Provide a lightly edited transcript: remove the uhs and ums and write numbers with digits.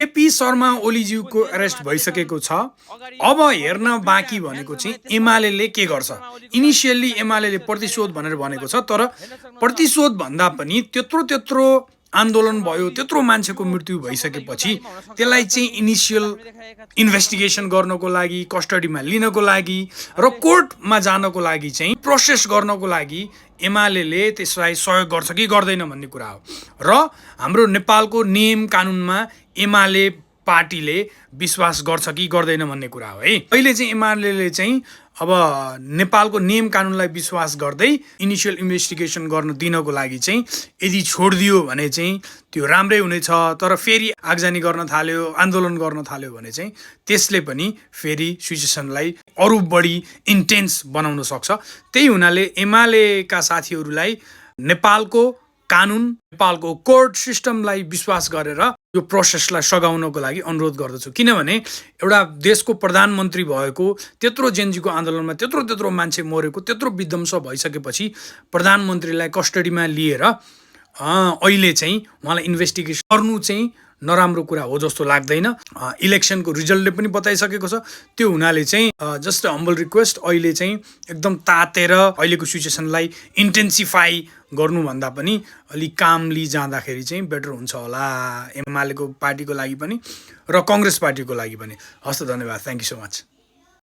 KP Sharma ओलीज्यूको arrest भइसकेको छ। अब हेर्न बाँकी भनेको चाहिँ एमाले के गर्छ। इनिसियल्ली एमाले प्रतिशोध भनेर भनेको छ, तर प्रतिशोध भन्दा पनि त्यत्रो आन्दोलन भयो, त्यत्रो मान्छेको मृत्यु भइसकेपछि त्यसलाई चाहिँ इनिसियल इन्भेस्टिगेसन गर्नको लागि, कस्टडीमा लिनको लागि र कोर्टमा जानको लागि चाहिँ प्रोसेस गर्नको लागि एमाले त्यसलाई सहयोग गर्छ कि गर्दैन भन्ने कुरा हो। र हाम्रो नेपालको नियम कानुनमा एमाले पार्टीले विश्वास गर्छ कि गर्दैन भन्ने कुरा हो है। अहिले चाहिँ एमाले चाहिँ अब नेपालको नियम कानुनलाई विश्वास गर्दै इनिसियल इन्भेस्टिगेसन गर्न दिनको लागि चाहिँ यदि छोडिदियो भने चाहिँ त्यो राम्रै हुनेछ। तर फेरि आगजनी गर्न थाल्यो, आन्दोलन गर्न थाल्यो भने चाहिँ त्यसले पनि फेरि सिचुएसनलाई अरू बढी इन्टेन्स बनाउन सक्छ। त्यही हुनाले एमालेका साथीहरूलाई नेपालको कानुन, नेपालको कोर्ट सिस्टमलाई विश्वास गरेर यो प्रोसेसलाई सघाउनको लागि अनुरोध गर्दछु। किनभने एउटा देशको प्रधानमन्त्री भएको, त्यत्रो जेनजीको आन्दोलनमा त्यत्रो मान्छे मरेको, त्यत्रो विध्वंस भइसकेपछि प्रधानमन्त्रीलाई कस्टडीमा लिएर अहिले चाहिँ उहाँलाई इन्भेस्टिगेसन गर्नु चाहिँ नराम्रो कुरा हो जस्तो लाग्दैन। इलेक्सनको रिजल्टले पनि बताइसकेको छ। त्यो हुनाले चाहिँ जस्ट हम्बल रिक्वेस्ट, अहिले चाहिँ एकदम तातेर अहिलेको सिचुएसनलाई इन्टेन्सिफाई गर्नुभन्दा पनि अलिक कामली जाँदाखेरि चाहिँ बेटर हुन्छ होला एमालेको पार्टीको लागि पनि र काङ्ग्रेस पार्टीको लागि पनि। हस् त, धन्यवाद। Thank you so much.